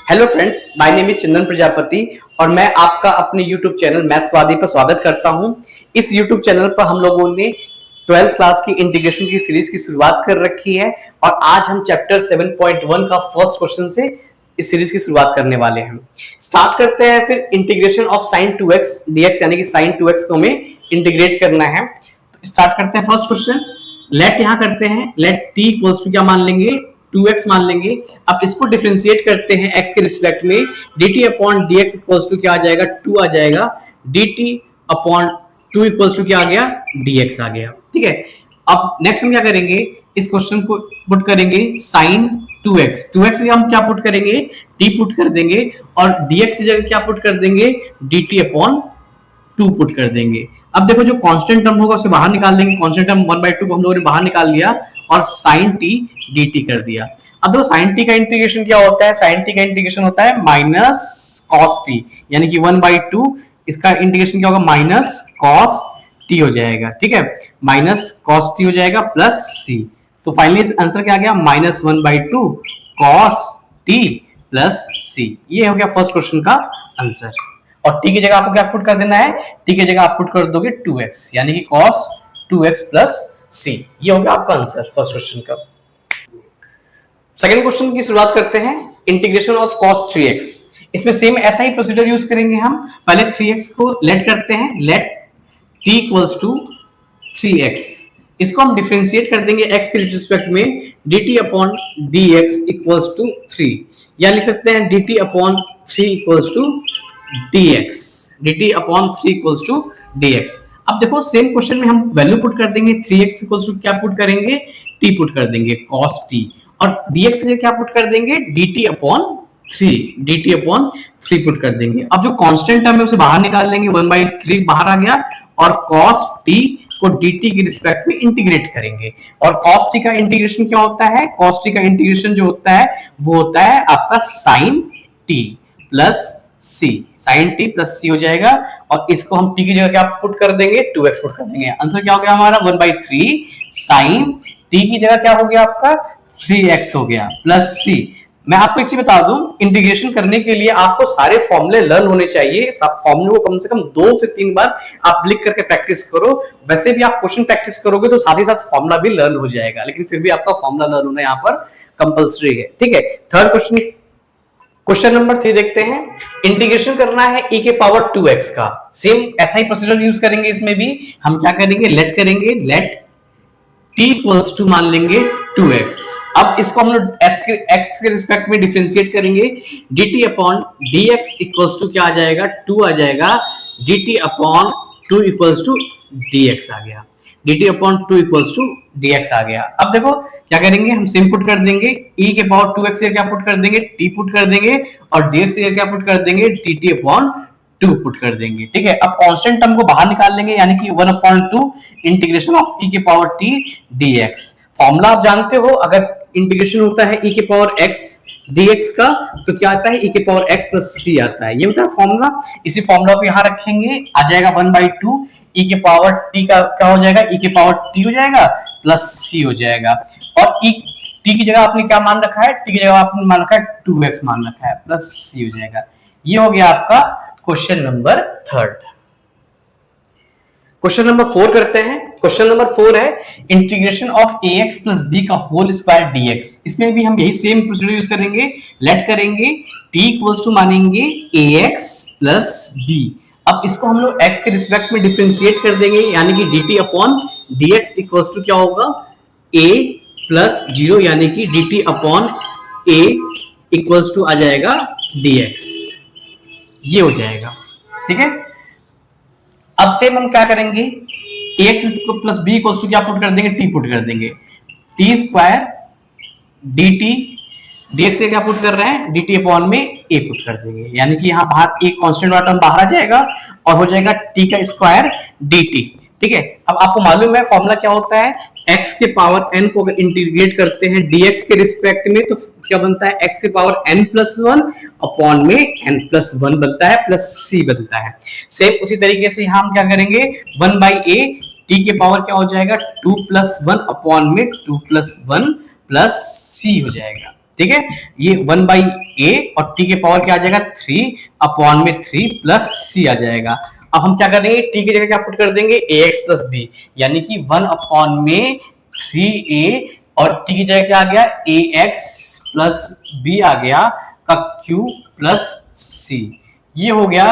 Hello friends, my name is Chandan Prajapati और मैं आपका अपने यूट्यूब चैनल मैथ्सवादी पर स्वागत करता हूं। इस यूट्यूब चैनल पर हम लोगों ने 12th क्लास की इंटीग्रेशन की सीरीज की शुरुआत कर रखी है और आज हम चैप्टर 7.1 का फर्स्ट क्वेश्चन से इस सीरीज की शुरुआत करने वाले हैं। स्टार्ट करते हैं फिर integration of sin 2x dx यानी कि sin 2x को हमें इंटीग्रेट करना है। तो स्टार्ट करते हैं फर्स्ट क्वेश्चन। लेट यहां करते हैं, लेट t इक्वल्स टू क्या मान लेंगे, 2x मान लेंगे। अब इसको डिफरेंशिएट करते हैं x के रिस्पेक्ट में, dt upon dx equals to क्या आ जाएगा, 2 आ जाएगा। dt अपॉन 2 इक्वल्स टू क्या आ गया, dx आ गया। ठीक है, अब नेक्स्ट हम क्या करेंगे, इस क्वेश्चन को पुट करेंगे sin 2x। 2x से हम क्या पुट करेंगे, t पुट कर देंगे और dx की जगह क्या पुट कर देंगे, dt अपॉन 2 पुट कर देंगे। अब देखो जो कांस्टेंट टर्म होगा उसे बाहर निकाल देंगे। कांस्टेंट टर्म 1/2 को हम लोगों ने बाहर निकाल लिया और sin t dt कर दिया। अब देखो sin t का इंटीग्रेशन क्या होता है, sin t का इंटीग्रेशन होता है माइनस cos t, यानी कि 1/2 इसका इंटीग्रेशन क्या होगा, माइनस cos t हो जाएगा। ठीक है, माइनस cos t हो जाएगा प्लस c। तो फाइनली इस आंसर क्या आ गया, minus 1/2 cos t plus c। ये हो गया फर्स्ट क्वेश्चन का आंसर। और t की जगह आपको क्या पुट कर देना है, t की जगह आप पुट कर दोगे 2x, यानी कि cos 2x प्लस c। ये हो गया आपका आंसर फर्स्ट क्वेश्चन का। सेकंड क्वेश्चन की शुरुआत करते हैं, इंटीग्रेशन ऑफ cos 3x। इसमें सेम ऐसा ही प्रोसीजर यूज करेंगे हम। पहले 3x को लेट करते हैं, late t equals to 3x। इसको हम डिफरेंशिएट कर देंगे x के रिस्पेक्ट में, dt upon dx equals to 3, या लिख सकते हैं dt upon 3 equals to dx, dt upon 3 equals to dx। अब देखो सेम क्वेश्चन में हम वैल्यू पुट कर देंगे, 3x इक्वल्स टू क्या पुट करेंगे, t पुट कर देंगे cos t, और dx से क्या पुट कर देंगे, dt upon 3, dt upon 3 put कर देंगे। अब जो कांस्टेंट टर्म है उसे बाहर निकाल देंगे, 1/3 बाहर आ गया और cos t को dt के रिस्पेक्ट में इंटीग्रेट करेंगे। और cos t का इंटीग्रेशन क्या होता है, cos t का इंटीग्रेशन जो होता है वो होता है आपका sin t plus c, sin t plus c हो जाएगा। और इसको हम t की जगह क्या पुट कर देंगे, 2x पुट कर देंगे। आंसर क्या हो गया हमारा, 1/3 sin t की जगह क्या हो गया आपका 3x हो गया प्लस c। मैं आपको एक चीज बता दूं, इंटीग्रेशन करने के लिए आपको सारे फॉर्मूले लर्न होने चाहिए। सब फॉर्मूले को कम से कम 2 से 3 बार आप लिख करके प्रैक्टिस करो। वैसे भी आप क्वेश्चन प्रैक्टिस करोगे तो साथ ही साथ फॉर्मूला भी लर्न हो जाएगा, लेकिन फिर भी आपका फॉर्मूला लर्न होना यहाँ पर कंपल्सरी है। ठीक है, थर्ड क्वेश्चन, क्वेश्चन नंबर 3 देखते हैं। इंटीग्रेशन करना है e के पावर 2x का। सेम ऐसा ही प्रोसीजर यूज करेंगे। इसमें भी हम क्या करेंगे, लेट करेंगे, लेट t इक्वल्स टू मान लेंगे 2x। अब इसको हम लोग x के रिस्पेक्ट में डिफरेंशिएट करेंगे, dt upon dx equals to क्या आ जाएगा, 2 आ जाएगा। dt upon 2 equals to dx आ गया, dt upon 2 equals to dx आ गया। अब देखो क्या करेंगे, हम सिम पुट कर देंगे, e के पावर 2x से क्या पुट कर देंगे, t पुट कर देंगे, और dx से क्या पुट कर देंगे, dt अपॉन 2 पुट कर देंगे। ठीक है, अब कांस्टेंट टर्म को बाहर निकाल लेंगे, यानी कि 1/2 इंटीग्रेशन ऑफ e के पावर t dx। फॉर्मूला आप जानते हो, अगर इंटीग्रेशन होता है e के पावर x dx का तो क्या आता है, e के पावर x प्लस c आता है। ये होता है फॉर्मूला। इसी फॉर्मूला को यहां रखेंगे, आ जाएगा 1/2 e के पावर t का क्या हो जाएगा, e के पावर t हो जाएगा प्लस c हो जाएगा। और t की जगह आपने क्या मान रखा है, t की जगह आपने मान रखा है 2x मान रखा है प्लस c हो जाएगा। ये हो गया आपका क्वेश्चन नंबर 3। क्वेश्चन नंबर 4 करते हैं। क्वेश्चन नंबर 4 है integration of ax plus b का होल स्क्वायर dx। इसमें भी हम यही सेम प्रोसीजर यूज करेंगे, लेट करेंगे, t इक्वल्स टू मानेंगे ax प्लस b। अब इसको हम लोग x के रिस्पेक्ट में डिफरेंशिएट कर देंगे, यानी कि dt upon dx equals to क्या होगा, a प्लस 0, यानी कि dt upon a equals to आ जाएगा dx। ये हो जाएगा। ठीक है, अब सेम हम क्या करेंगे, ax plus b equals to क्या पुट कर देंगे, t पुट कर देंगे, t स्क्वायर dt, dx से क्या पुट कर रहे हैं, dt अपॉन में a पुट कर देंगे, यानी कि यहाँ बाहर एक कांस्टेंट वाला टर्म बाहर आ जाएगा और हो जाएगा t का स्क्वायर dt। ठीक है, अब आपको मालूम है फॉर्मूला क्या होता है, x के पावर n को अगर इंटीग्रेट करते हैं dx के रिस्पेक्ट में तो क्या बनता है, x के पावर n प्लस 1 अपॉन में n प्लस 1 बनता है प्लस c बनता है। सेम उसी तरीके से यहाँ हम क्या करेंगे, 1/a t के पावर क्या हो जाएगा, 2 प्लस 1 अपॉन में 2 प्लस 1 प्लस c हो जाएगा। ठीक है, ये 1/a और t के पावर क्या आ जाएगा 3/3 प्लस c आ जाएगा। अब हम क्या करेंगे, t की जगह क्या पुट कर देंगे ax प्लस b, यानी कि 1/3a और t की जगह क्या आ गया ax प्लस b आ गया का q प्लस c। ये हो गया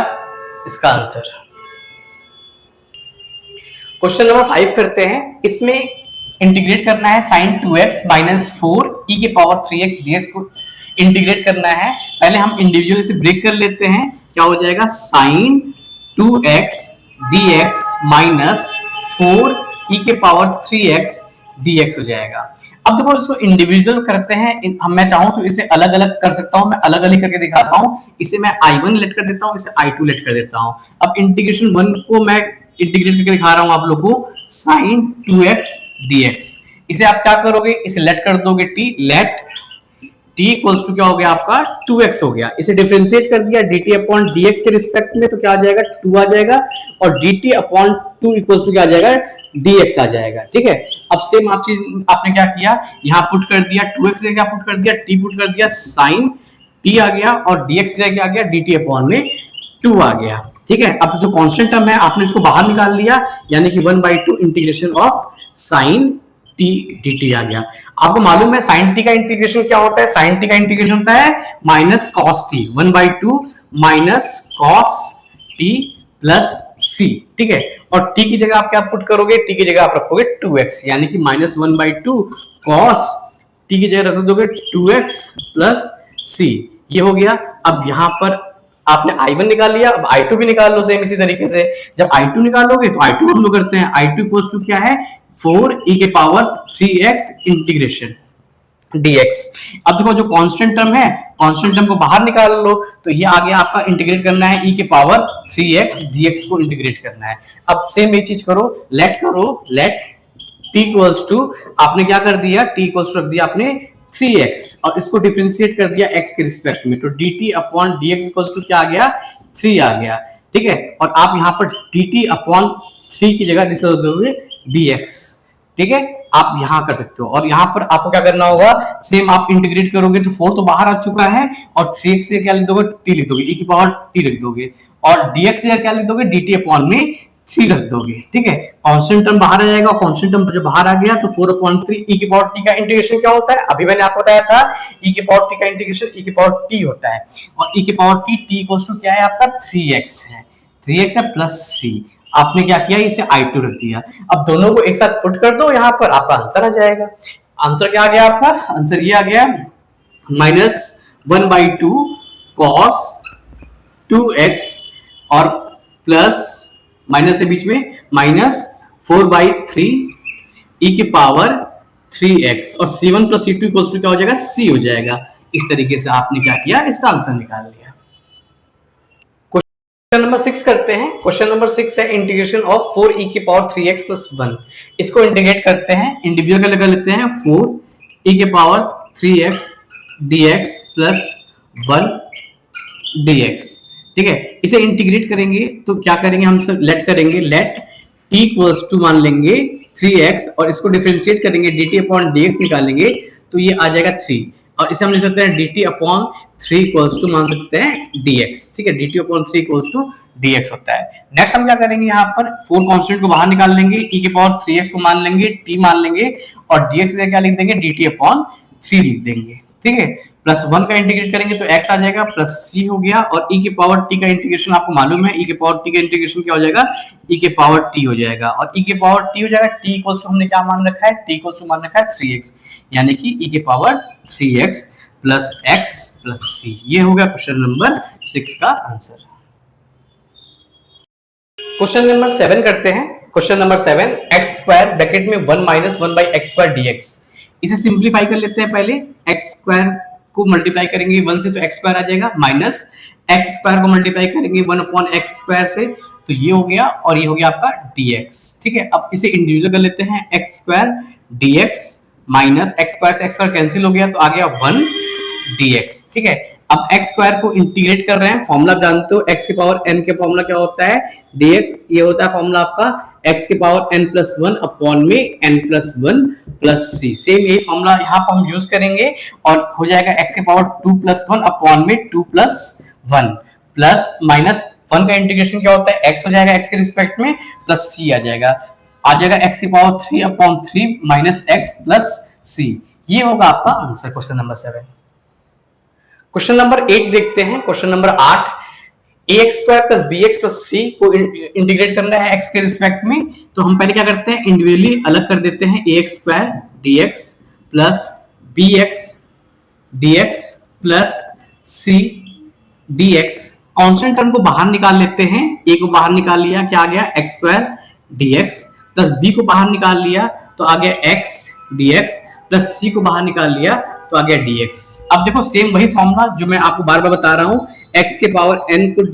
इसका आंसर। क्वेश्चन नंबर 5 करते हैं। इसमें इंटीग्रेट करना है sin 2x माइनस 4 e के पावर 3x dx को इंटीग्रेट करना है। पहले हम इंडिविजुअली से ब्रेक कर लेते हैं, क्या हो जाएगा sin 2x dx minus 4 e के पावर 3x dx हो जाएगा। अब देखो इसको इंडिविजुअल करते हैं, मैं चाहूं तो इसे अलग अलग कर सकता हूं, मैं अलग अलग करके दिखाता हूं। इसे मैं i1 लेट कर देता हूं, इसे i2 लेट कर देता हूं। अब इंटीग्रेशन 1 को मैं इंटीग्रेट करके दिखा रहा हूं आप लोगों को, sin 2x dx। इसे आप क्या करोगे, इसे लेट कर दोगे t, let t equals to क्या हो गया आपका 2x हो गया। इसे डिफरेंशिएट कर दिया dt अपॉन dx के रिस्पेक्ट में, तो क्या आ जाएगा 2 आ जाएगा, और dt अपॉन 2 इक्वल्स टू क्या आ जाएगा dx आ जाएगा। ठीक है, अब सेम आप चीज आपने क्या किया, यहाँ पुट कर दिया 2x से क्या पुट कर दिया t पुट कर दिया, sin t आ गया और dx से क्या आ गया dt अपॉन में 2 आ गया। ठीक है, अब जो कांस्टेंट टर्म है आपने इसको बाहर निकाल लिया, यानी कि 1/2 integration of sin t dt आ गया। आपको मालूम है sin t का इंटीग्रेशन क्या होता है, sin t का इंटीग्रेशन होता है minus cos t, 1/2 minus cos t plus c। ठीक है, और t की जगह आप क्या पुट करोगे, t की जगह आप रखोगे 2x, यानी कि माइनस 1/2 cos t की जगह रख दोगे 2x प्लस c। ये हो गया। अब यहां पर आपने i1 निकाल लिया, अब i2 भी निकाल लो सेम इसी तरीके से। जब i2 निकालोगे तो i2 हम लोग करते हैं, i2 इक्वल्स टू क्या है 4 e के पावर 3x इंटीग्रेशन dx। अब देखो जो कांस्टेंट टर्म है, कांस्टेंट टर्म को बाहर निकाल लो, तो ये आगे आपका इंटीग्रेट करना है e के पावर 3x dx को इंटीग्रेट करना है। अब सेम ये चीज करो, लेट करो, लेट t इक्वल्स टू आपने क्या कर दिया, t इक्वल्स टू रख दिया आपने 3x और इसको डिफरेंशिएट कर दिया x के रिस्पेक्ट में, तो dt upon dx equals to क्या आ गया 3 आ गया। ठीक है, और आप यहाँ पर dt अपॉन 3 की जगह लिख दोगे dx। ठीक है, आप यहां कर सकते हो, और यहां पर आपको क्या करना होगा, सेम आप इंटीग्रेट करोगे तो 4 तो बाहर आ चुका है, और 3x से क्या लिख दोगे t लिख दोगे, e की पावर t लिख दोगे, और dx से क्या लिख दोगे dt अपॉन में 3 रख दोगे। ठीक है, कांस्टेंट टर्म बाहर आ जाएगा, कांस्टेंट टर्म जब बाहर आ गया तो 4/3 e की पावर t का इंटीग्रेशन क्या होता है, अभी मैंने आपको बताया था e की पावर t का इंटीग्रेशन e की पावर t होता है, और e की power t t equals to क्या है आपका 3x है, 3x है प्लस c। आपने क्या किया, इसे i2 रख दिया। अब दोनों को एक साथ पुट कर दो, यहां पर आपका आंसर आ जाएगा। आंसर क्या आ गया आपका, आंसर ये आ गया माइनस 1/2 cos 2x और प्लस माइनस के बीच में माइनस 4/3 e की पावर 3x और c1 plus c2 equals to क्या हो जाएगा c हो जाएगा। इस तरीके से आपने क्या किया, इसका आंसर निकाल लिया। क्वेश्चन नंबर 6 करते हैं। क्वेश्चन नंबर 6 है इंटीग्रेशन ऑफ 4 e की पावर 3x प्लस 1। इसको इंटीग्रेट करते हैं, इंडिविजुअल का लेते हैं 4 e के power 3x dx plus 1 dx। ठीक है, इसे इंटीग्रेट करेंगे तो क्या करेंगे, हम सब लेट करेंगे, लेट t इक्वल्स टू मान लेंगे 3x और इसको डिफरेंशिएट करेंगे dt अपॉन dx निकालेंगे तो ये आ जाएगा 3, और इसे हम लिख सकते हैं dt अपॉन 3 इक्वल्स टू मान सकते हैं dx। ठीक है, dt upon 3 equals to dx होता है। नेक्स्ट हम क्या करेंगे, यहाँ पर 4 कांस्टेंट को बाहर निकाल लेंगे, e के पावर 3x को मान लेंगे, t मान लेंगे, और dx से क्या लिख देंगे dt अपॉन 3 लिख देंगे। ठीक है, प्लस 1 का इंटीग्रेट करेंगे तो x आ जाएगा प्लस c हो गया, और e के पावर t का इंटीग्रेशन आपको मालूम है, e के पावर t का इंटीग्रेशन क्या हो जाएगा e के पावर t हो जाएगा, और e के पावर t हो जाएगा, t इक्वल्स टू हमने क्या मान रखा है, t इक्वल्स टू मान रखा है 3x, यानी कि e के power 3x plus x plus c। ये हो गया क्वेश्चन नंबर 6 का आंसर। क्वेश्चन नंबर 7 करते हैं। Question number 7, x square bracket में 1 minus 1 by x square dx। इसे सिंप्लीफाई कर लेते हैं, पहले x स्क्वायर को मल्टीप्लाई करेंगे 1 से तो x स्क्वायर आ जाएगा, माइनस x स्क्वायर को मल्टीप्लाई करेंगे 1 अपॉन x स्क्वायर से तो ये हो गया, और ये हो गया आपका dx। ठीक है, अब इसे इंडिविजुअल कर लेते हैं, x square dx minus x square से x स्क्वायर कैंसिल हो गया तो आ गया 1 dx। ठीक है, अब एक्स स्क्वायर को इंटीग्रेट कर रहे हैं, फॉर्मूला जानते हो एक्स के पावर एन के फॉर्मूला क्या होता है, dx, ये होता है फॉर्मूला आपका एक्स के power n plus one upon में n plus one plus C. Same यही फॉर्मूला यहाँ पर हम यूज करेंगे और हो जाएगा एक्स के power two plus one upon में two plus one plus minus one का इंटीग्रेशन क्या होता है, एक्स हो जाएगा एक्स के रिस्पेक्ट में प्लस सी आ जाएगा एक्स की power three upon three minus x plus c. ये होगा आपका answer question number 7। Question number 8 देखते हैं। Question number 8, a x square plus b x plus सी को इंटीग्रेट करना है एक्स के रिस्पेक्ट में। तो हम पहले क्या करते हैं, इंडिविजुअली अलग कर देते हैं, a x square d x plus b x d x plus c d x. Constant term को बाहर निकाल लेते हैं, ए को बाहर निकाल लिया, क्या आ गया x square d x plus b को बाहर निकाल लिया तो आ गया एक्स डी एक्स प्लस सी को बाहर निकाल लिया तो आ गया dx। अब देखो सेम वही फॉर्मूला जो मैं आपको बार बार बता रहा हूं, x के पावर n को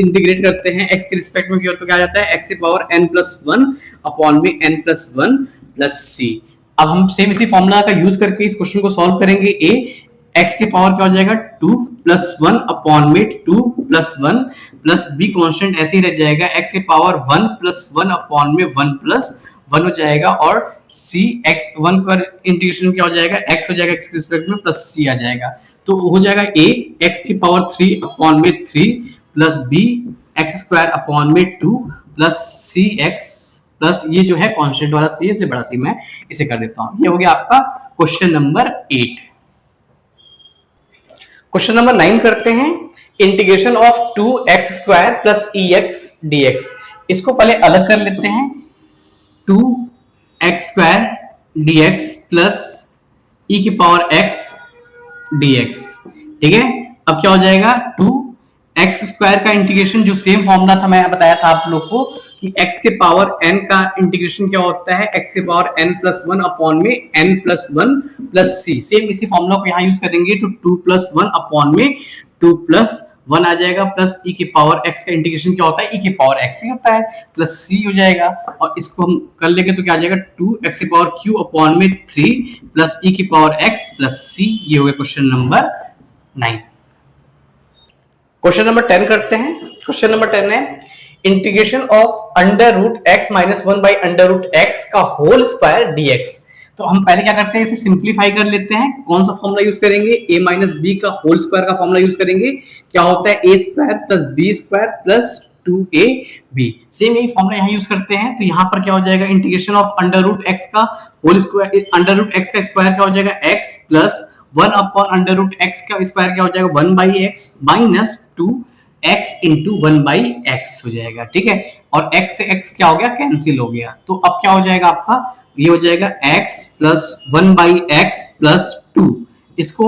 इंटीग्रेट करते हैं x के रिस्पेक्ट में, तो क्या आ जाता है x के power n plus one upon में n प्लस वन प्लस सी। अब हम सेम इसी फॉर्मूला का यूज करके इस क्वेश्चन को सॉल्व करेंगे। a x के पावर क्या हो जाएगा टू प्लस वन अपॉन में two plus one plus b constant ऐसे ही रह जाएगा, x के power one plus one upon में वन प्लस वन हो जाएगा और c x वन पर इंटीग्रेशन क्या हो जाएगा, x हो जाएगा x के रिस्पेक्ट में प्लस c आ जाएगा। तो हो जाएगा a x की पावर थ्री अपॉन में three plus b x square upon में टू प्लस सी एक्स प्लस ये जो है कॉन्स्टेंट वाला c इसलिए बड़ा सी मैं इसे कर देता हूं। ये हो गया आपका क्वेश्चन नंबर 8। क्वेश्चन नंबर 9 करते हैं। Integration of two x square plus e x d x. इसको पहले अलग कर लेते हैं, two x square d x plus e की पावर एक्स डी एक्स। ठीक है, अब क्या हो जाएगा, टू एक्स स्क्वायर का इंटीग्रेशन जो सेम फॉर्मूला था मैं बताया था आप लोग को कि x के पावर n का इंटीग्रेशन क्या होता है, x के power n plus one upon में n plus one plus C. Same इसी फॉर्मूला को यहाँ यूज करेंगे तो टू प्लस वन अपॉन में टू प्लस वन आ जाएगा प्लस e की पावर x का इंटीग्रेशन क्या होता है, e की पावर x ही होता है प्लस c हो जाएगा और इसको हम कर लेंगे तो क्या आ जाएगा टू एक्स की पावर q अपॉन में थ्री प्लस e की पावर x प्लस c। ये हो गया क्वेश्चन नंबर 9। क्वेश्चन नंबर 10 करते हैं। क्वेश्चन नंबर 10 है integration of under root x minus one by under root x का होल स्क्वायर dx। तो हम पहले क्या करते हैं, इसे सिंप्लीफाई कर लेते हैं। कौन सा फॉर्मूला यूज करेंगे, a माइनस बी का होल स्क्वायर का फॉर्मूला यूज करेंगे। क्या होता है a square plus b square plus 2ab। Same यही फॉर्मूला यहाँ यूज करते हैं। तो यहाँ पर क्या हो जाएगा, integration of under root x का whole square, under root x का स्क्वायर क्या हो जाएगा x plus one upon under root x का स्क्वायर क्या हो जाएगा one by x minus two x into one by x हो जाएगा। ठीक है, और x से x क्या हो गया, कैंसिल हो गया। तो अब क्या हो जाएगा आपका, ये हो जाएगा x plus one by x plus two. इसको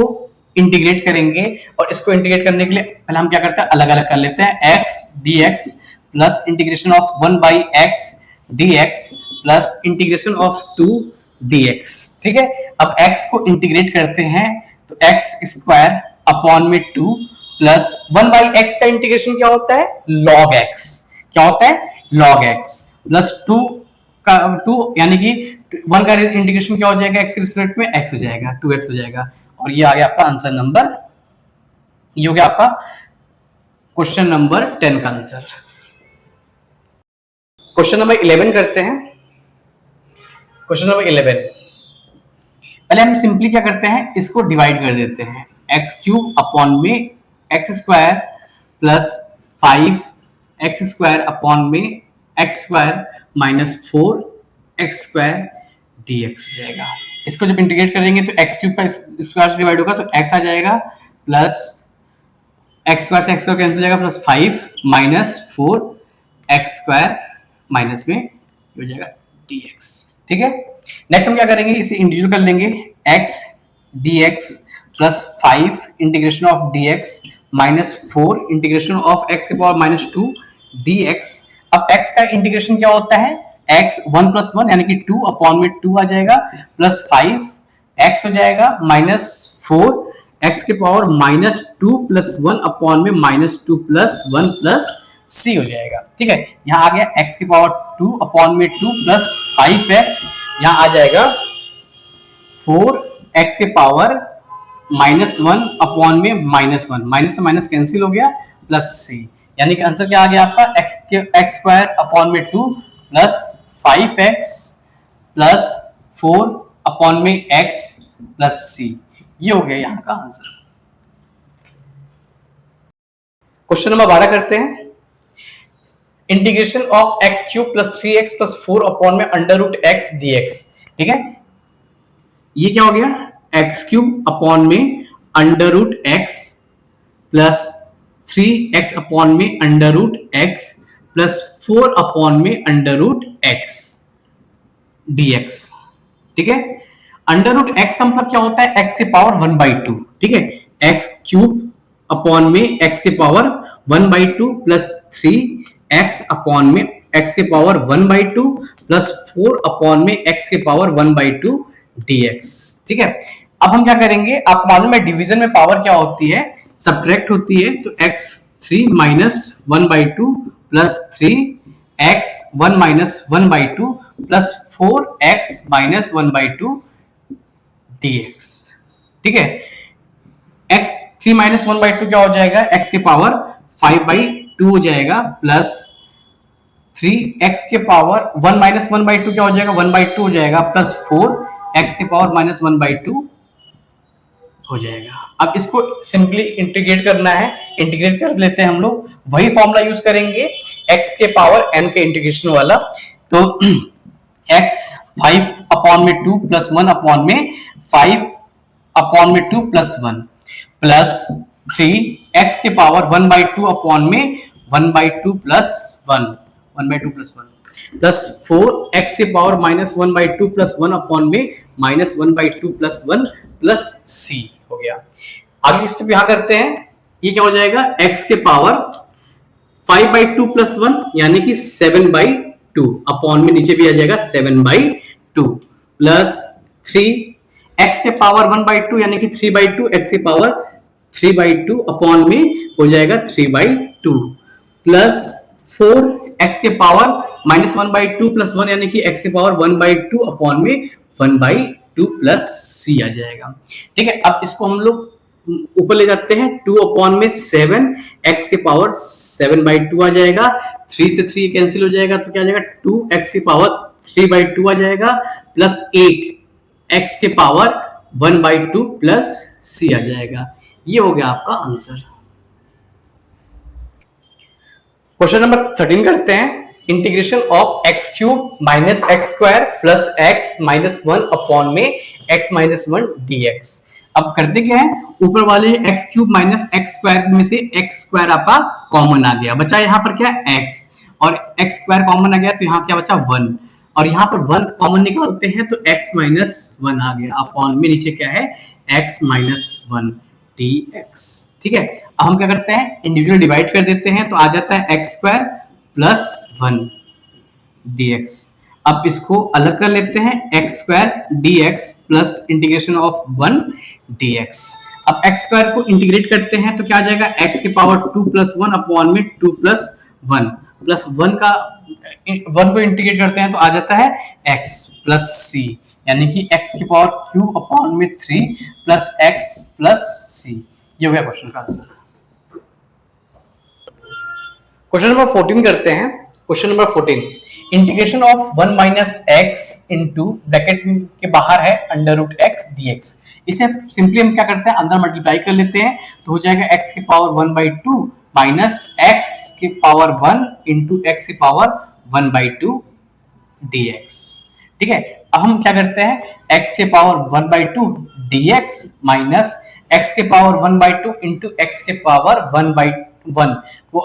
इंटीग्रेट करेंगे और इसको इंटीग्रेट करने के लिए पहले हम क्या करते हैं, अलग अलग कर लेते हैं। x dx plus integration of one by x dx plus integration of two dx। ठीक है, अब x को इंटीग्रेट करते हैं तो x स्क्वायर अपॉन में two plus one by x का इंटीग्रेशन क्या होता है, log x। क्या होता है, log x प्लस टू का टू यानी कि वन का इंटीग्रेशन क्या हो जाएगा, x के रिस्पेक्ट में x हो जाएगा, 2x हो जाएगा। और ये आ गया आपका आंसर नंबर, ये हो गया आपका क्वेश्चन नंबर 10 का आंसर। क्वेश्चन नंबर 11 करते हैं। क्वेश्चन नंबर 11 पहले हम सिंपली क्या करते हैं, इसको डिवाइड कर देते हैं। एक्स क्यूब अपॉन में x square plus five x square upon में x square minus four x square d x हो जाएगा। इसको जब इंटीग्रेट करेंगे तो एक्स क्यूब का स्क्वायर से डिवाइड होगा तो एक्स आ जाएगा प्लस एक्स स्क्वायर से एक्स स्क्वायर कैंसिल हो जाएगा plus five minus four x square minus में हो जाएगा डी एक्स। ठीक है, नेक्स्ट हम क्या करेंगे, इसे इंडिविजुअल कर लेंगे। X d x plus five integration of d x minus four integration of x के power minus two d x. अब x का इंटीग्रेशन क्या होता है, x वन प्लस वन यानी कि टू अपॉन में टू आ जाएगा प्लस फाइव एक्स हो जाएगा माइनस फोर एक्स के power minus two plus one upon में minus two plus one plus c हो जाएगा। ठीक है, यहाँ आ गया x के पावर टू अपॉन में टू प्लस फाइव एक्स, यहाँ आ जाएगा फोर एक्स के पावर -1 अपॉन में -1, माइनस से माइनस कैंसिल हो गया, प्लस सी, यानी कि आंसर क्या आ गया आपका एक्स स्क्वायर अपॉन में 2 प्लस 5x प्लस 4 अपॉन में x प्लस सी। ये हो गया यहाँ का आंसर। क्वेश्चन नंबर 12 करते हैं। Integration of x cube plus 3x plus 4 upon में अंडर रूट एक्स dx। ठीक है, ये क्या हो गया, एक्स क्यूब अपॉन में under root x plus 3x upon में under root x plus 4 upon में अंडर रूट एक्स dx। ठीक है, अंडर रूट एक्स का मतलब क्या होता है, एक्स के पावर 1/2। ठीक है, एक्स क्यूब अपॉन में एक्स के पावर 1/2 प्लस 3x अपॉन में x के पावर 1/2 प्लस 4 अपॉन में x के पावर 1/2 dx। ठीक है, अब हम क्या करेंगे, आपको मालूम है डिवीजन में पावर क्या होती है, सब्ट्रैक्ट होती है, तो x3 minus 1/2 plus 3x 1 minus 1/2 plus 4x minus 1/2 dx। ठीक है, x 3 माइनस 1/2 क्या हो जाएगा, x के पावर 5/2 हो जाएगा प्लस 3x के पावर 1 माइनस 1/2 क्या हो जाएगा, 1/2 हो जाएगा प्लस 4x के पावर माइनस 1/2 हो जाएगा। अब इसको सिंपली इंटीग्रेट करना है, इंटीग्रेट कर लेते हैं हम लोग, वही फॉर्मूला यूज करेंगे x के पावर n के इंटीग्रेशन वाला। तो x 5 अपॉन में 2 प्लस 1 अपॉन में 5 अपॉन में 2 प्लस 1 प्लस 3x के पावर 1/2 अपॉन में 1/2 प्लस 1 1/2 प्लस 1 प्लस 4x के पावर माइनस 1/2 प्लस 1 अपॉन में माइनस 1/2 प्लस 1 प्लस c हो गया। आगे स्टेप यहां करते हैं, ये क्या हो जाएगा, x के पावर 5/2 प्लस 1 यानी कि 7/2 अपॉन में नीचे भी आ जाएगा 7/2 प्लस 3x के पावर 1/2 यानी कि 3/2 x के पावर 3/2 अपॉन में हो जाएगा 3/2 प्लस 4x के पावर माइनस 1/2 प्लस 1 यानी कि x के पावर 1/2 अपॉन में 1/2 प्लस c आ जाएगा। ठीक है, अब इसको हम लोग ऊपर ले जाते हैं, 2 अपॉन में 7 x के पावर 7/2 आ जाएगा, 3 से 3 कैंसिल हो जाएगा तो क्या आ जाएगा, 2x के पावर 3/2 आ जाएगा प्लस 8x के पावर 1/2 प्लस c आ जाएगा। ये हो गया आपका आंसर। क्वेश्चन नंबर 13 करते हैं। Integration of x cube minus x square plus x minus 1 upon में एक्स माइनस 1 dx। अब करते क्या है, ऊपर वाले x cube minus x square में से एक्स स्क्वायर आपका कॉमन आ गया, बचा यहाँ पर क्या है x, और एक्स स्क्वायर कॉमन आ गया तो यहाँ क्या बचा 1, और यहाँ पर 1 कॉमन निकालते हैं तो x माइनस 1 आ गया अपॉन में नीचे क्या है x माइनस 1 dx। ठीक है, अब हम क्या करते हैं, इंडिविजुअल डिवाइड कर देते हैं तो आ जाता है एक्स स्क्वायर प्लस 1 dx। अब इसको अलग कर लेते हैं, x square dx plus integration of 1 dx। अब एक्स स्क्वायर को इंटीग्रेट करते हैं तो क्या आ जाएगा, x के पावर 2 प्लस 1 अपॉन में 2 प्लस 1 प्लस 1 का 1 को इंटीग्रेट करते हैं तो आ जाता है x प्लस c, यानी कि x की पावर क्यूब अपॉन में 3 प्लस x प्लस c। ये हो गया क्वेश्चन का आंसर। क्वेश्चन नंबर 14 करते हैं। Question number 14, integration of 1 minus x into bracket के बाहर है अंडर रूट एक्स dx। इसे सिंपली हम क्या करते हैं, अंदर मल्टीप्लाई कर लेते हैं तो हो जाएगा x की पावर 1/2 माइनस x की पावर 1 इंटू एक्स की पावर 1/2 dx। ठीक है, अब हम क्या करते हैं, x के पावर 1/2 dx माइनस x के पावर 1/2 इंटू एक्स के पावर 1/1। वो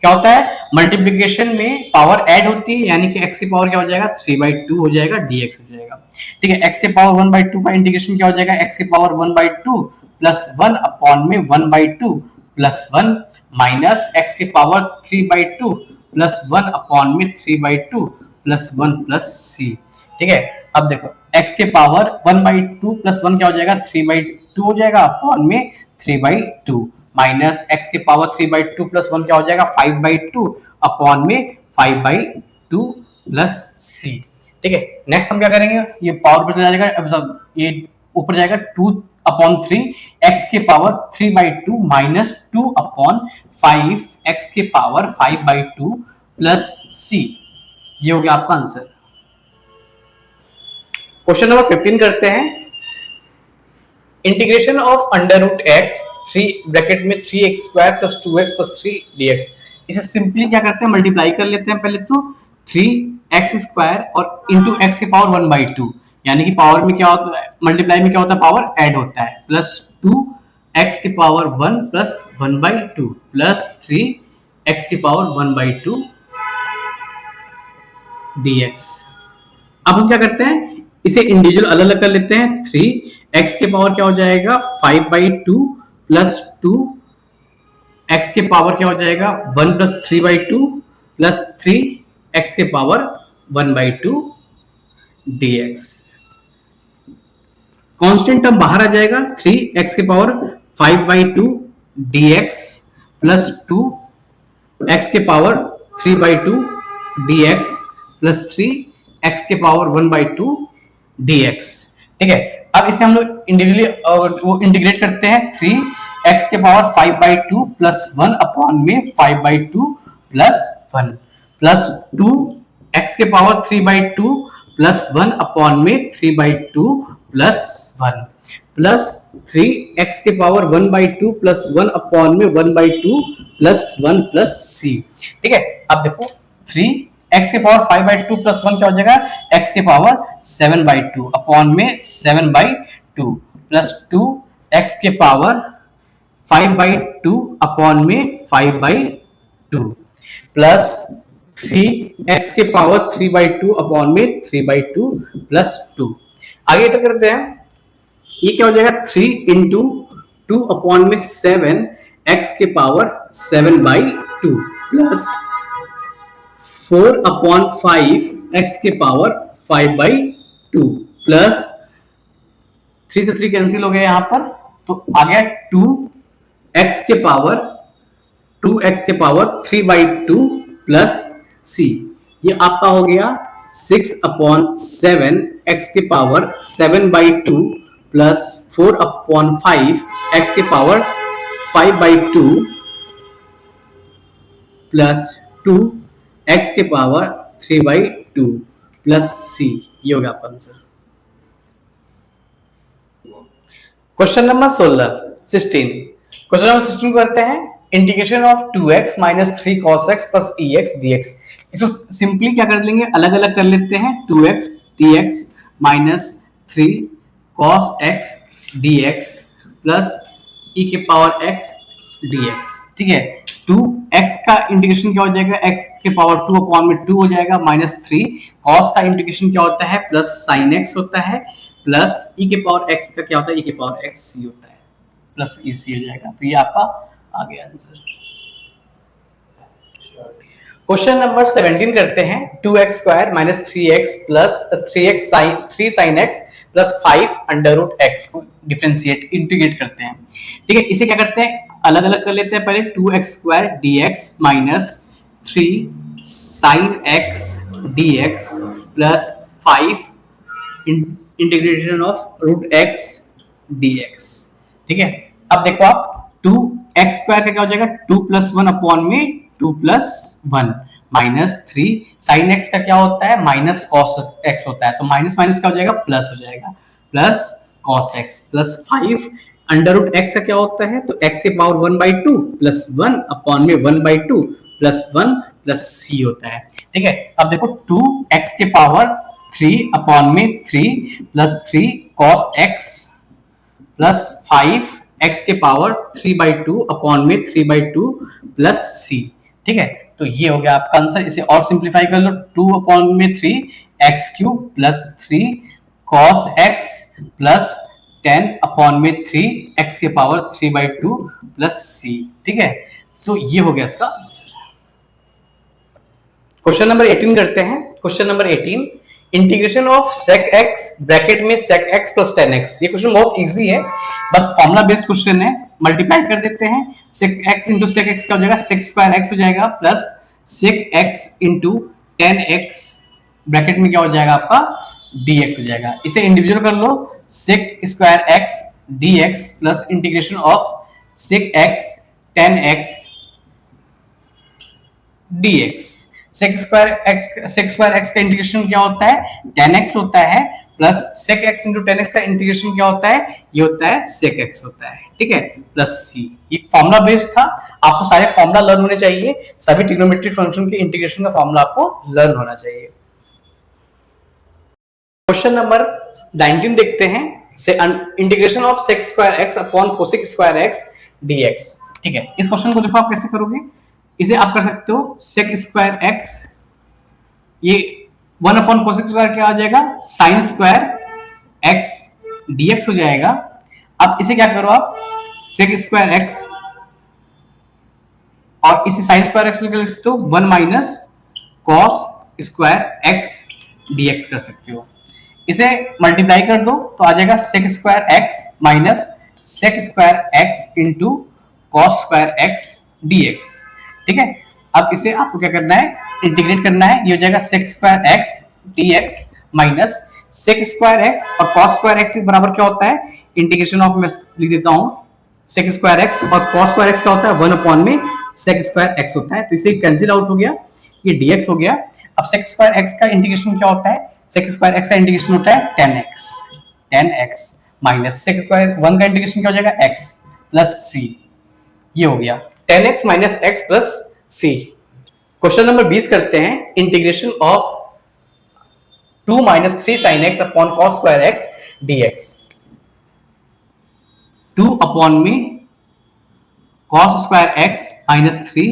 क्या होता है, मल्टीप्लिकेशन में पावर ऐड होती है, यानी कि x की पावर क्या हो जाएगा 3/2 हो जाएगा dx हो जाएगा। ठीक है, x के पावर 1/2 का इंटीग्रेशन क्या हो जाएगा, x की पावर 1/2 प्लस 1 अपॉन में 1/2 प्लस 1 माइनस x की पावर 3/2 प्लस 1 अपॉन में 3/2 प्लस 1 प्लस c। ठीक है, अब देखो x के पावर 1/2 प्लस 1 क्या हो जाएगा 3/2 हो जाएगा अपॉन में 3/2 माइनस x के पावर 3/2 प्लस 1 क्या हो जाएगा 5/2 अपॉन में 5/2 प्लस c। ठीक है, नेक्स्ट हम क्या करेंगे, ये पावर पर जाएगा, अब ये ऊपर जाएगा 2 अपॉन 3 एक्स के पावर 3/2 माइनस 2 अपॉन 5 एक्स के पावर 5/2 प्लस सी। ये हो गया आपका आंसर। क्वेश्चन नंबर 15 करते हैं। Integration of under root x 3 bracket में 3x² plus 2x plus 3 dx। इसे सिंपली क्या करते हैं, मल्टीप्लाई कर लेते हैं पहले तो 3x² और इंटू एक्स के पावर 1/2, यानी कि पावर में क्या होता है, मल्टीप्लाई में क्या होता है, पावर ऐड होता है, प्लस 2x के पावर 1 प्लस 1/2 प्लस 3x के पावर 1/2 dx। अब हम क्या करते हैं, इसे इंडिविजुअल अलग अलग कर लेते हैं। 3x के पावर क्या हो जाएगा 5/2 प्लस 2x के पावर क्या हो जाएगा 1 प्लस 3/2 प्लस 3x के पावर 1/2 dx। कांस्टेंट टर्म बाहर आ जाएगा, 3x के पावर 5/2 dx प्लस 2x के पावर 3/2 dx प्लस 3x के पावर 1/2 dx। ठीक है, अब इसे हम लोग इंडिविजुअली वो इंटीग्रेट करते हैं। 3x के पावर 5/2 प्लस 1 अपॉन में 5/2 प्लस 1 प्लस 2x के पावर 3/2 प्लस 1 अपॉन में 3/2 प्लस 1 प्लस 3x के पावर 1/2 प्लस 1 अपॉन में 1/2 प्लस 1 प्लस c। ठीक है, अब देखो 3x के पावर 5/2 प्लस 1 क्या हो जाएगा, x के पावर 7/2 अपॉन में 7/2 प्लस 2x के पावर 5/2 अपॉन में 5/2 प्लस 3x के पावर 3/2 अपॉन में 3/2 प्लस 2। आगे इधर करते हैं, ये क्या हो जाएगा 3 इंटू 2 अपॉन में 7 x के पावर 7/2 प्लस 4 अपॉन 5 x के पावर 5/2 प्लस 3 से 3 कैंसिल हो गया यहाँ पर, तो आ गया 2x के पावर 3/2 प्लस c। ये आपका हो गया 6 अपॉन 7 x के पावर 7/2 प्लस 4 अपॉन 5 x के पावर 5/2 प्लस 2 x के पावर 3/2 प्लस c। ये हो गया आपका answer. Question number 16 question number 16 करते हैं। Integration of 2x minus 3 cos x plus ex dx। इसको सिंपली क्या कर लेंगे, अलग अलग कर लेते हैं। 2x dx minus 3 cos x dx plus e के पावर x dx। ठीक है, 2x का इंटीग्रेशन क्या हो जाएगा, x के पावर 2 अपॉन में 2 हो जाएगा, माइनस 3 cos का इंटीग्रेशन क्या होता है, प्लस sin x होता है, प्लस e के पावर x का क्या होता है, e के पावर x c होता है, प्लस e c हो जाएगा। तो ये आपका आ गया आंसर। क्वेश्चन नंबर 17 करते हैं। 2x² minus 3x plus 3 sin x plus 5 under root x को डिफरेंशिएट इंटीग्रेट करते हैं। ठीक है, इसे क्या करते हैं, अलग अलग कर लेते हैं। पहले 2x² dx minus 3 sin x dx plus 5 integration of root x dx। ठीक है, अब देखो आप 2x² का क्या हो जाएगा 2 प्लस 1 अपॉन में 2 प्लस 1 माइनस 3 sin x का क्या होता है, माइनस cos x होता है, तो माइनस माइनस क्या हो जाएगा, प्लस हो जाएगा, plus cos x plus 5 under root x का क्या होता है, तो x के पावर 1/2 प्लस 1 अपॉन में 1/2 प्लस 1 प्लस c होता है। ठीक है, अब देखो 2x के पावर 3 अपॉन में 3 plus 3 cos x plus 5 x के पावर 3/2 अपॉन में 3/2 प्लस c। ठीक है, तो ये हो गया आपका आंसर। इसे और सिंप्लीफाई कर लो, 2 अपॉन में 3 x³ plus 3 cos x plus 10 upon में 3 x के पावर 3/2 प्लस c। ठीक है, तो ये हो गया इसका आंसर। क्वेश्चन नंबर 18 करते हैं। Question number 18, integration of sec x bracket में sec x प्लस 10x। ये क्वेश्चन बहुत इजी है, बस फॉर्मूला बेस्ड क्वेश्चन है, मल्टीप्लाई कर देते हैं। sec x into sec x क्या हो जाएगा, sec स्क्वायर x हो जाएगा plus sec x into 10x bracket में क्या हो जाएगा आपका dx हो जाएगा। इसे इंडिविजुअल कर लो, sec square x dx plus integration of sec x tan x dx। sec square x का इंटीग्रेशन क्या होता है, tan x होता है, plus sec x into tan x का इंटीग्रेशन क्या होता है, ये होता है sec x होता है, ठीक है, प्लस c। ये फॉर्मूला बेस्ड था, आपको सारे फॉर्मूला लर्न होने चाहिए, सभी ट्रिग्नोमेट्रिक फंक्शन के इंटीग्रेशन का फॉर्मूला आपको लर्न होना चाहिए। क्वेश्चन नंबर 19 देखते हैं, से integration of sec square x upon cosec square x dx। ठीक है, इस क्वेश्चन को देखो आप कैसे करोगे, इसे आप कर सकते हो sec स्क्वायर x, ये 1 अपॉन cosec स्क्वायर क्या आ जाएगा, sin स्क्वायर x dx हो जाएगा। अब इसे क्या करो आप, sec स्क्वायर x और इसे sin स्क्वायर x लिख सकते हो 1 minus cos square x dx कर सकते हो। इसे मल्टीप्लाई कर दो तो आ जाएगा sec square x minus sec square x into cos square x dx। ठीक है, अब इसे आपको क्या करना है, इंटीग्रेट करना है, ये हो जाएगा sec square x dx minus sec square x और cos स्क्वायर x के बराबर क्या होता है, इंटीग्रेशन ऑफ, मैं लिख देता हूं sec स्क्वायर x और cos स्क्वायर x क्या होता है, 1 अपॉन में sec स्क्वायर x होता है, तो इसे कैंसिल आउट हो गया, ये dx हो गया। अब sec स्क्वायर x का इंटीग्रेशन क्या होता है, sec स्क्वायर x का इंटीग्रेशन होता है tan x minus sec square 1 का इंटीग्रेशन क्या हो जाएगा, x प्लस c, ये हो गया tan x minus x plus c। Question number 20 करते हैं, integration of 2 minus 3 sin x upon cos square x dx। 2 upon में cos square x minus 3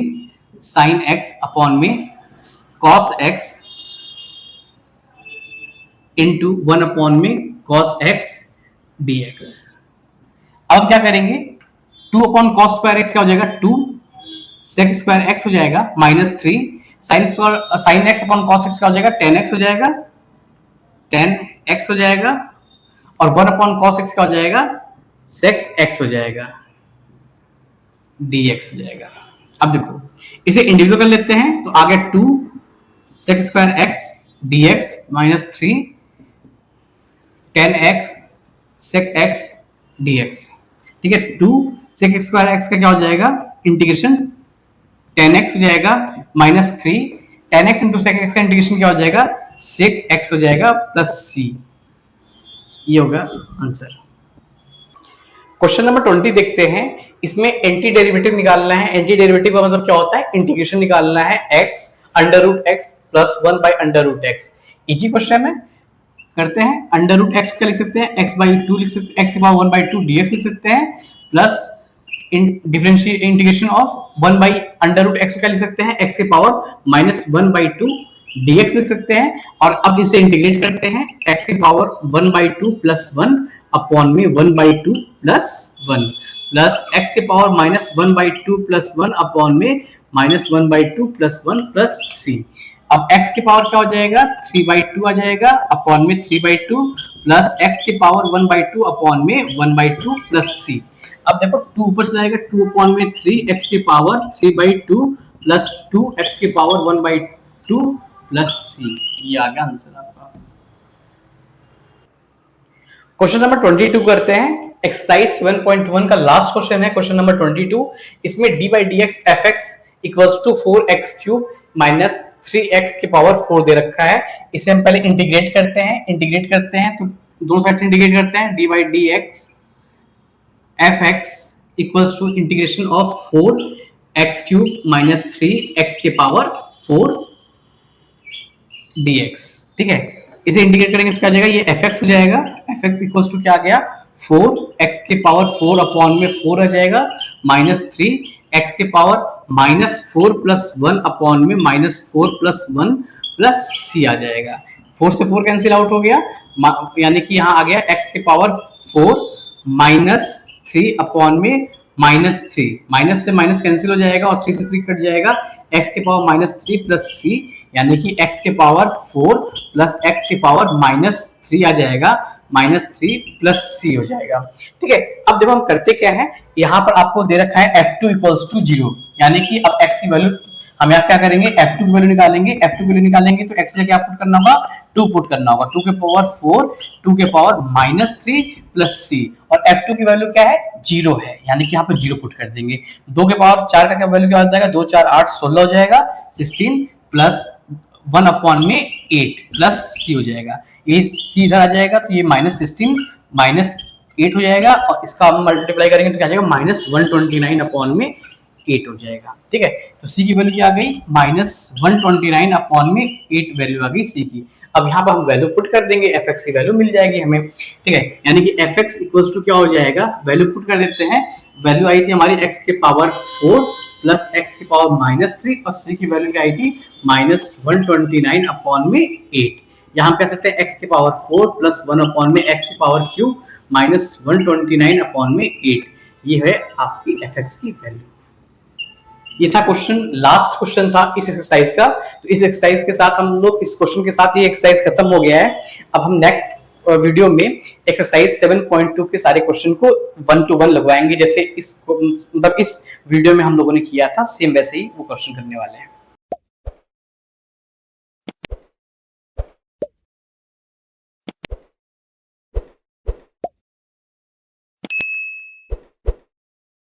sin x upon में cos x इंटू 1 अपॉन में cos x dx। अब क्या करेंगे, 2 upon cos square x क्या हो जाएगा, 2 sec स्क्वायर x हो जाएगा minus 3 sin x upon cos x क्या हो जाएगा, tan x हो जाएगा, tan x हो जाएगा, और 1 अपॉन cos x क्या हो जाएगा, sec x हो जाएगा, dx हो जाएगा। अब देखो इसे इंडिविजुअल कर लेते हैं, तो आ गया 2 sec square x dx minus 3 tan x sec x dx। ठीक है, 2 sec स्क्वायर x का क्या हो जाएगा, इंटीग्रेशन tan x हो जाएगा minus 3 tan x into sec x का इंटीग्रेशन क्या हो जाएगा, sec x हो जाएगा प्लस c, ये होगा आंसर। क्वेश्चन नंबर 20 देखते हैं, इसमें एंटी डेरिवेटिव निकालना है। एंटी डेरिवेटिव का मतलब क्या होता है, इंटीग्रेशन निकालना है x under root x plus 1 by under root x। Easy question है, करते हैं। अंडर रूट x क्या लिख सकते हैं, x बाई 2 लिख सकते हैं, x की पावर 1 बाई 2 dx लिख सकते हैं, plus differential integration of 1 by under root x क्या लिख सकते हैं, x की पावर माइनस 1 बाई 2 dx लिख सकते हैं। और अब इसे इंटीग्रेट करते हैं, x की पावर 1 बाई 2 प्लस 1 अपॉन में 1 बाई 2 प्लस 1 प्लस x की power minus 1 by 2 plus 1 upon में minus 1 by 2 plus 1 plus c। अब x की पावर क्या हो जाएगा, 3 बाई 2 आ जाएगा अपॉन में 3 बाई 2 प्लस x की पावर 1 बाई 2 अपॉन में 1 बाई 2 प्लस c। अब देखो 2 ऊपर चला जाएगा, 2 अपॉन में 3 x की पावर 3 बाई 2 प्लस 2 x की पावर 1 बाई 2 प्लस c, ये आ गया आंसर आपका। क्वेश्चन नंबर 22 करते हैं, एक्सरसाइज 7.1 का लास्ट क्वेश्चन है, क्वेश्चन नंबर 22। इसमें d by d x f x equals to 4x cube minus 3x की पावर 4 दे रखा है। इसे हम पहले इंटीग्रेट करते हैं, तो दोनों साइड से इंटीग्रेट करते हैं, d by d x f x equals to integration of 4x cube minus 3x की पावर 4 dx। ठीक है, इसे इंटीग्रेट करेंगे तो क्या आ जाएगा, ये fx हो जाएगा, fx इक्वल्स टू क्या आ गया, 4x की पावर 4 अपॉन में 4 आ जाएगा माइनस 3x की पावर माइनस 4 प्लस 1 अपॉन में माइनस 4 प्लस 1 प्लस c आ जाएगा। 4 से 4 कैंसिल आउट हो गया, यानी कि यहाँ आ गया x की पावर 4 माइनस 3 अपॉन में माइनस 3, माइनस से माइनस कैंसिल हो जाएगा और 3 से 3 कट जाएगा, x की पावर माइनस 3 प्लस c, यानी कि x के पावर 4 प्लस x की पावर माइनस 3 आ जाएगा, माइनस 3 प्लस c हो जाएगा। ठीक है, अब देखो हम करते क्या है, यहाँ पर आपको दे रखा है f2 इक्वल्स टू 0, यानी कि अब x की वैल्यू हम यहाँ क्या करेंगे, f2 की वैल्यू निकालेंगे। f2 की वैल्यू निकालेंगे तो x क्या पुट करना होगा, 2 पुट करना होगा, 2 के पावर 4, 2 के पावर -3 प्लस c, और f2 की वैल्यू क्या है, 0 है, यानी कि यहाँ पे 0 पुट कर देंगे। 2 के पावर 4 का क्या वैल्यू क्या हो जाएगा, 2 4 8 16 हो जाएगा, 16 प्लस 1 अपॉन में 8 प्लस c हो जाएगा। ये c इधर आ जाएगा तो ये -16 -8 हो जाएगा, और इसका हम मल्टीप्लाई करेंगे तो क्या आ जाएगा, -129 अपॉन में 8 हो जाएगा। ठीक है, तो c की वैल्यू क्या आ गई, -129 अपॉन में 8 वैल्यू आ गई c की। अब यहाँ पर हम वैल्यू पुट कर देंगे, fx की वैल्यू मिल जाएगी हमें। ठीक है, यानी कि fx इक्वल्स टू क्या हो जाएगा, वैल्यू पुट कर देते हैं। वैल्यू आई थी हमारी x के पावर 4 प्लस x की पावर -3, और c की वैल्यू क्या आई थी, -129 अपॉन में 8। यहाँ कह सकते हैं x की पावर 4 प्लस 1 अपॉन में x की पावर क्यूब -129 अपॉन में 8। ये है आपकी fx की वैल्यू। ये था क्वेश्चन, लास्ट क्वेश्चन था इस एक्सरसाइज का। तो इस एक्सरसाइज के साथ हम लोग, इस क्वेश्चन के साथ ये एक्सरसाइज खत्म हो गया है। अब हम नेक्स्ट वीडियो में एक्सरसाइज 7.2 के सारे क्वेश्चन को 1 to 1 लगवाएंगे, जैसे इस मतलब इस वीडियो में हम लोगों ने किया था, सेम वैसे ही वो क्वेश्चन करने वाले हैं।